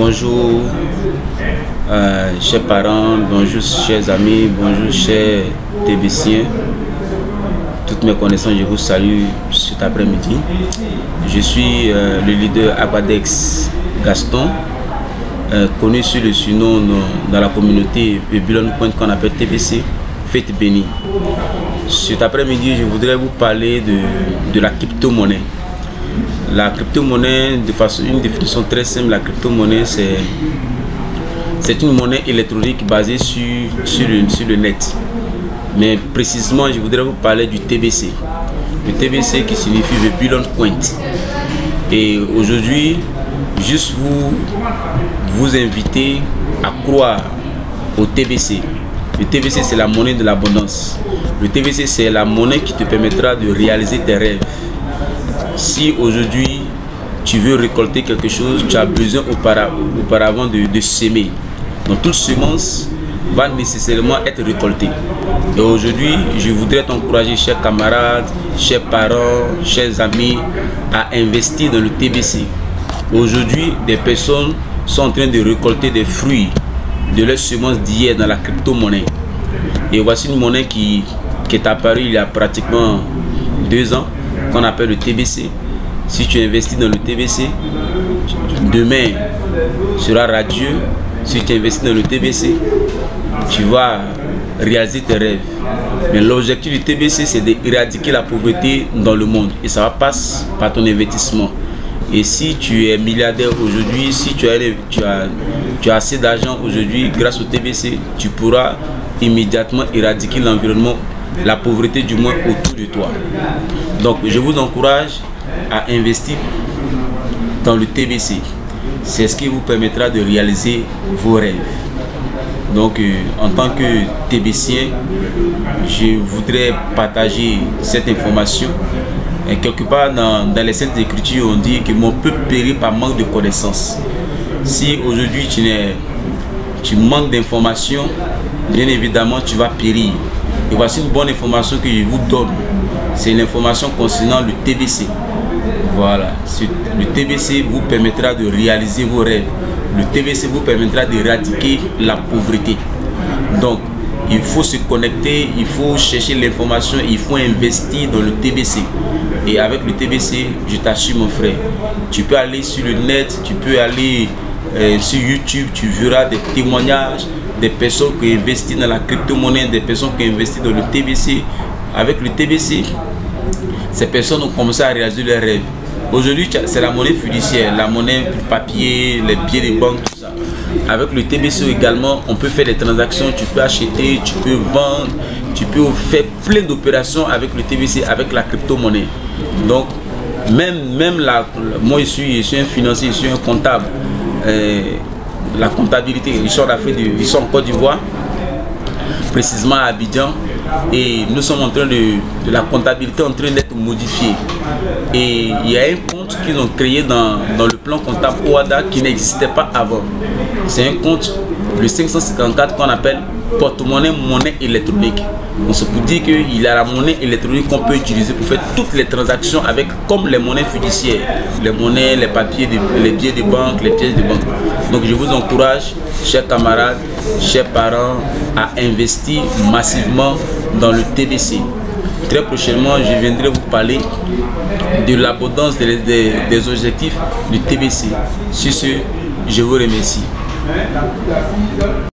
Bonjour, chers parents, bonjour chers amis, bonjour chers TBCiens. Toutes mes connaissances, je vous salue cet après-midi. Je suis le leader Aquadex Gaston, connu sous le surnom dans la communauté Babylon Point qu'on appelle TBC, Fête Bénie. Cet après-midi, je voudrais vous parler de la crypto-monnaie. La crypto-monnaie, de façon, une définition très simple, la crypto-monnaie, c'est une monnaie électronique basée sur le net. Mais précisément, je voudrais vous parler du TBC. Le TBC qui signifie Babylon Point. Et aujourd'hui, juste vous inviter à croire au TBC. Le TBC, c'est la monnaie de l'abondance. Le TBC, c'est la monnaie qui te permettra de réaliser tes rêves. Si aujourd'hui tu veux récolter quelque chose, tu as besoin auparavant de semer. Donc toute semence va nécessairement être récoltée. Et aujourd'hui, je voudrais t'encourager, chers camarades, chers parents, chers amis, à investir dans le TBC. Aujourd'hui, des personnes sont en train de récolter des fruits de leurs semences d'hier dans la crypto-monnaie. Et voici une monnaie qui est apparue il y a pratiquement 2 ans, qu'on appelle le TBC. Si tu investis dans le TBC, demain sera radieux. Si tu investis dans le TBC, tu vas réaliser tes rêves. Mais l'objectif du TBC, c'est d'éradiquer la pauvreté dans le monde. Et ça va passer par ton investissement. Et si tu es milliardaire aujourd'hui, si tu as assez d'argent aujourd'hui, grâce au TBC, tu pourras immédiatement éradiquer l'environnement, la pauvreté du moins autour de toi. Donc je vous encourage à investir dans le TBC. C'est ce qui vous permettra de réaliser vos rêves. Donc en tant que TBCien, je voudrais partager cette information. Et quelque part dans les Saintes Écritures, on dit que mon peuple périt par manque de connaissances. Si aujourd'hui tu manques d'informations, bien évidemment tu vas périr. Et voici une bonne information que je vous donne. C'est l'information concernant le TBC. Voilà. Le TBC vous permettra de réaliser vos rêves. Le TBC vous permettra d'éradiquer la pauvreté. Donc, il faut se connecter, il faut chercher l'information, il faut investir dans le TBC. Et avec le TBC, je t'assure mon frère, tu peux aller sur le net, tu peux aller sur YouTube, tu verras des témoignages, des personnes qui investissent dans la crypto-monnaie, des personnes qui investissent dans le TBC. Avec le TBC, ces personnes ont commencé à réaliser leurs rêves. Aujourd'hui, c'est la monnaie fiduciaire, la monnaie papier, les billets de banque, tout ça. Avec le TBC également, on peut faire des transactions, tu peux acheter, tu peux vendre, tu peux faire plein d'opérations avec le TBC, avec la crypto-monnaie. Donc, moi je suis un financier, je suis un comptable. La comptabilité, ils sont en Côte d'Ivoire, précisément à Abidjan, et nous sommes en train de la comptabilité en train d'être modifiée. Et il y a un compte qu'ils ont créé dans le plan comptable OADA qui n'existait pas avant. C'est un compte, le 554, qu'on appelle porte-monnaie monnaie électronique. On se peut dire qu'il y a la monnaie électronique qu'on peut utiliser pour faire toutes les transactions avec, comme les monnaies fiduciaires, les monnaies, les papiers, les billets de banque, les pièces de banque. Donc je vous encourage, chers camarades, chers parents, à investir massivement dans le TBC. Très prochainement, je viendrai vous parler de l'abondance des objectifs du TBC. Sur ce, je vous remercie.